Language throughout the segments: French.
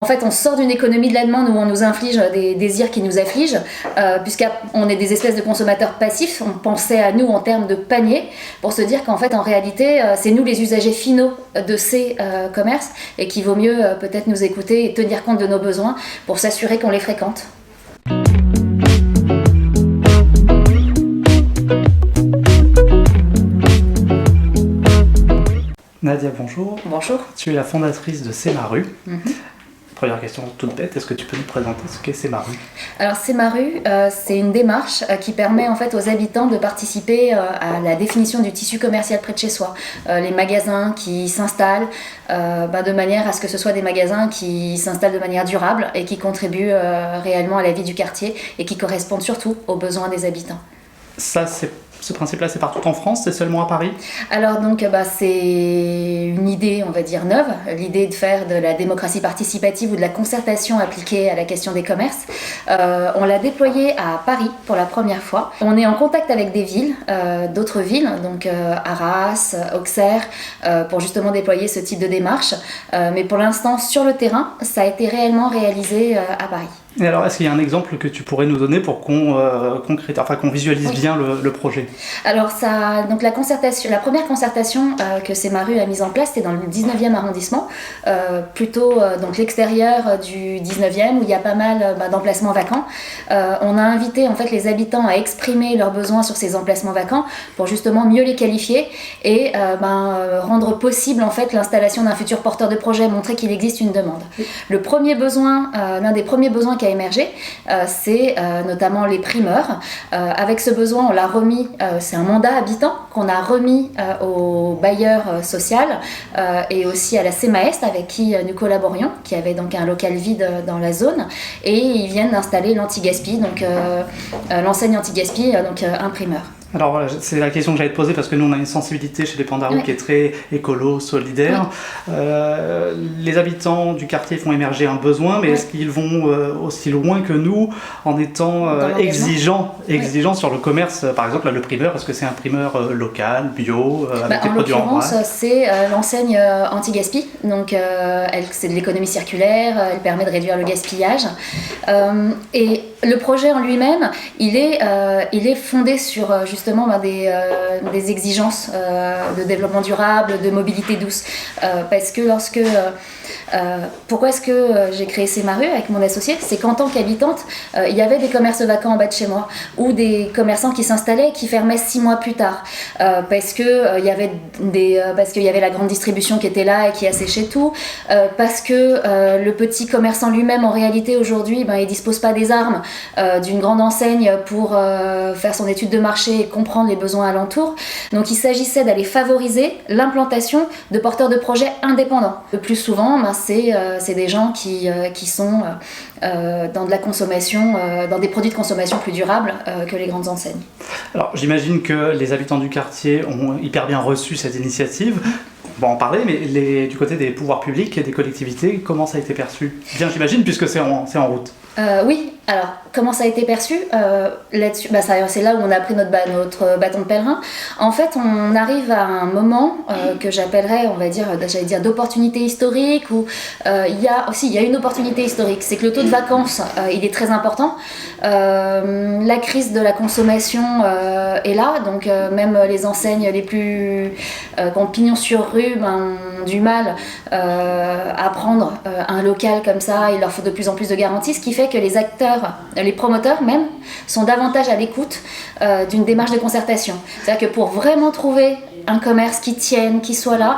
En fait, on sort d'une économie de la demande où on nous inflige des désirs qui nous affligent, puisqu'on est des espèces de consommateurs passifs. On pensait à nous en termes de panier, pour se dire qu'en fait, en réalité, c'est nous les usagers finaux de ces commerces, et qu'il vaut mieux peut-être nous écouter et tenir compte de nos besoins pour s'assurer qu'on les fréquente. Nadia, bonjour. Bonjour. Tu es la fondatrice de C'est ma rue. Première question toute bête, est-ce que tu peux nous présenter ce qu'est C'est ma rue? Alors C'est ma rue, c'est une démarche qui permet en fait aux habitants de participer à la définition du tissu commercial près de chez soi. Les magasins qui s'installent de manière à ce que ce soit des magasins qui s'installent de manière durable et qui contribuent réellement à la vie du quartier et qui correspondent surtout aux besoins des habitants. Ce principe-là, c'est partout en France, c'est seulement à Paris? Alors donc c'est une idée, on va dire, neuve, l'idée de faire de la démocratie participative ou de la concertation appliquée à la question des commerces. On l'a déployée à Paris pour la première fois. On est en contact avec des villes, d'autres villes, donc Arras, Auxerre, pour justement déployer ce type de démarche. Mais pour l'instant, sur le terrain, ça a été réellement réalisé à Paris. Et alors, est-ce qu'il y a un exemple que tu pourrais nous donner pour qu'on visualise bien le projet? Alors, donc la première concertation que C'est ma rue a mise en place, c'était dans le 19e arrondissement, plutôt donc l'extérieur du 19e, où il y a pas mal d'emplacements vacants. On a invité en fait les habitants à exprimer leurs besoins sur ces emplacements vacants pour justement mieux les qualifier et rendre possible en fait l'installation d'un futur porteur de projet, montrer qu'il existe une demande. Le premier besoin, l'un des premiers besoins qui a émergé, c'est notamment les primeurs. Avec ce besoin, on l'a remis, c'est un mandat habitant qu'on a remis au bailleur social et aussi à la CEMAEST avec qui nous collaborions, qui avait donc un local vide dans la zone, et ils viennent d'installer l'anti-gaspi, donc l'enseigne anti-gaspi, donc imprimeur. Alors c'est la question que j'allais te poser parce que nous on a une sensibilité chez les Pandarous qui est très écolo, solidaire. Les habitants du quartier font émerger un besoin, mais est-ce qu'ils vont aussi loin que nous en étant exigeants sur le commerce? Par exemple le primeur, est-ce que c'est un primeur local, bio, avec des produits en vrac? En l'occurrence c'est l'enseigne anti-gaspi, donc c'est de l'économie circulaire, elle permet de réduire le gaspillage. Et le projet en lui-même, il est fondé sur justement des exigences de développement durable, de mobilité douce. Parce que pourquoi est-ce que j'ai créé C'est ma rue avec mon associé? C'est qu'en tant qu'habitante, il y avait des commerces vacants en bas de chez moi, ou des commerçants qui s'installaient et qui fermaient 6 mois plus tard, parce qu'il y avait la grande distribution qui était là et qui asséchait tout, parce que le petit commerçant lui-même, en réalité, aujourd'hui, il dispose pas des armes d'une grande enseigne pour faire son étude de marché et comprendre les besoins alentours. Donc il s'agissait d'aller favoriser l'implantation de porteurs de projets indépendants. Le plus souvent, c'est des gens qui sont dans de la consommation, dans des produits de consommation plus durables que les grandes enseignes. Alors j'imagine que les habitants du quartier ont hyper bien reçu cette initiative. On va en parler, mais du côté des pouvoirs publics et des collectivités, comment ça a été perçu? Bien j'imagine, puisque c'est en route. Oui, alors comment ça a été perçu là-dessus, c'est là où on a pris notre bâton de pèlerin. En fait, on arrive à un moment que j'appellerais, j'allais dire d'opportunité historique, où il y a une opportunité historique, c'est que le taux de vacances, il est très important. La crise de la consommation est là, donc même les enseignes les plus qui ont pignon sur rue ont du mal à prendre un local comme ça. Il leur faut de plus en plus de garanties, ce qui fait que les acteurs, les promoteurs même, sont davantage à l'écoute d'une démarche de concertation. C'est-à-dire que pour vraiment trouver un commerce qui tienne, qui soit là,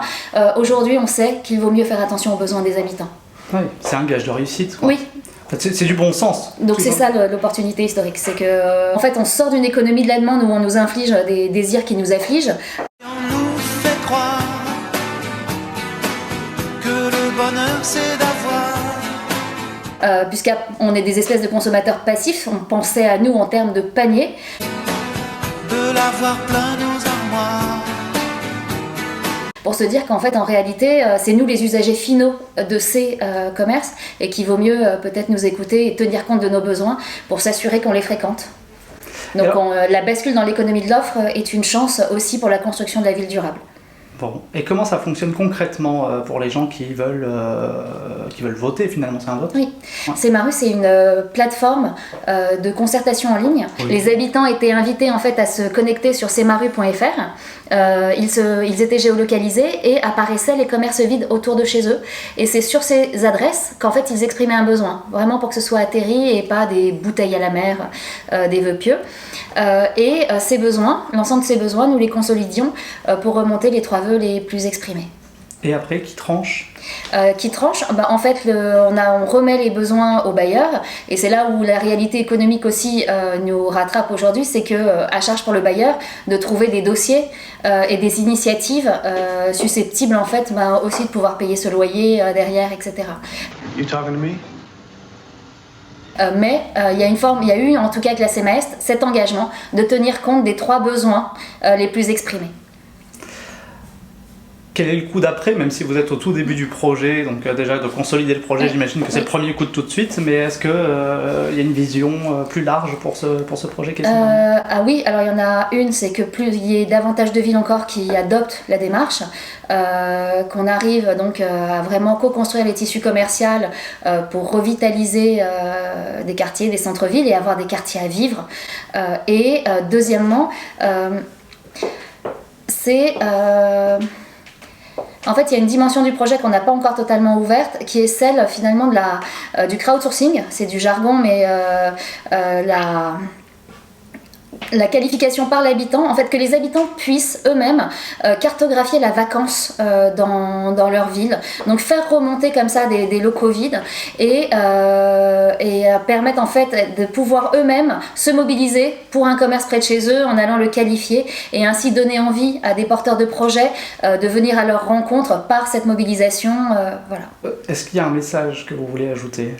aujourd'hui on sait qu'il vaut mieux faire attention aux besoins des habitants. Oui, c'est un gage de réussite, quoi. Oui. C'est du bon sens. Donc c'est ça l'opportunité historique, c'est que en fait on sort d'une économie de la demande où on nous inflige des désirs qui nous affligent. On nous fait croire que le bonheur c'est d'avoir. Puisqu'on est des espèces de consommateurs passifs, on pensait à nous en termes de panier. De l'avoir plein nos armoires. Pour se dire qu'en fait, en réalité, c'est nous les usagers finaux de ces commerces et qu'il vaut mieux peut-être nous écouter et tenir compte de nos besoins pour s'assurer qu'on les fréquente. Donc la bascule dans l'économie de l'offre est une chance aussi pour la construction de la ville durable. Bon. Et comment ça fonctionne concrètement pour les gens qui veulent voter finalement, c'est un vote? Oui, Ouais. Cemaru, c'est une plateforme de concertation en ligne. Oui. Les habitants étaient invités en fait à se connecter sur cemaru.fr. Ils étaient géolocalisés et apparaissaient les commerces vides autour de chez eux. Et c'est sur ces adresses qu'en fait ils exprimaient un besoin, vraiment pour que ce soit atterri et pas des bouteilles à la mer, des vœux pieux. Ces besoins, l'ensemble de ces besoins, nous les consolidions pour remonter les 3 vœux les plus exprimés. Et après, qui tranche? En fait, on remet les besoins aux bailleurs, et c'est là où la réalité économique aussi nous rattrape aujourd'hui, c'est que à charge pour le bailleur de trouver des dossiers et des initiatives susceptibles en fait aussi de pouvoir payer ce loyer derrière, etc. You talking to me? Mais il y a eu en tout cas avec la CMAEST cet engagement de tenir compte des 3 besoins les plus exprimés. Quel est le coup d'après, même si vous êtes au tout début du projet, donc déjà de consolider le projet, j'imagine que c'est le premier coup de tout de suite, mais est-ce qu'il y a une vision plus large pour ce projet? Ah oui, alors il y en a une, c'est que plus il y ait davantage de villes encore qui adoptent la démarche, qu'on arrive donc à vraiment co-construire les tissus commerciaux pour revitaliser des quartiers, des centres-villes et avoir des quartiers à vivre. Deuxièmement, c'est... En fait, il y a une dimension du projet qu'on n'a pas encore totalement ouverte, qui est celle finalement du crowdsourcing. C'est du jargon, mais la qualification par l'habitant, en fait, que les habitants puissent eux-mêmes cartographier la vacance dans leur ville. Donc faire remonter comme ça des locaux vides et permettre en fait de pouvoir eux-mêmes se mobiliser pour un commerce près de chez eux en allant le qualifier et ainsi donner envie à des porteurs de projets de venir à leur rencontre par cette mobilisation. Voilà. Est-ce qu'il y a un message que vous voulez ajouter?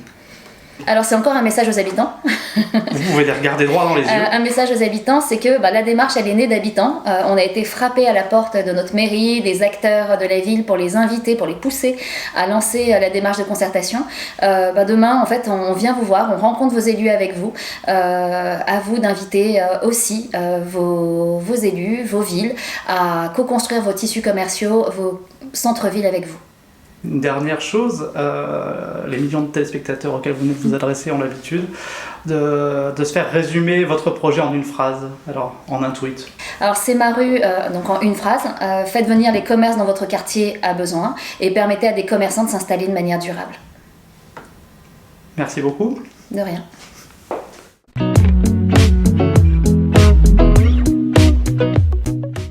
Alors c'est encore un message aux habitants. Vous pouvez les regarder droit dans les yeux. Un message aux habitants, c'est que la démarche, elle est née d'habitants. On a été frappés à la porte de notre mairie, des acteurs de la ville pour les inviter, pour les pousser à lancer la démarche de concertation. Demain, en fait, on vient vous voir, on rencontre vos élus avec vous. À vous d'inviter aussi vos élus, vos villes, à co-construire vos tissus commerciaux, vos centres-villes avec vous. Une dernière chose, les millions de téléspectateurs auxquels vous venez de vous adresser ont l'habitude de se faire résumer votre projet en une phrase, alors en un tweet. Alors Cemaru, donc en une phrase, faites venir les commerces dans votre quartier à besoin et permettez à des commerçants de s'installer de manière durable. Merci beaucoup. De rien.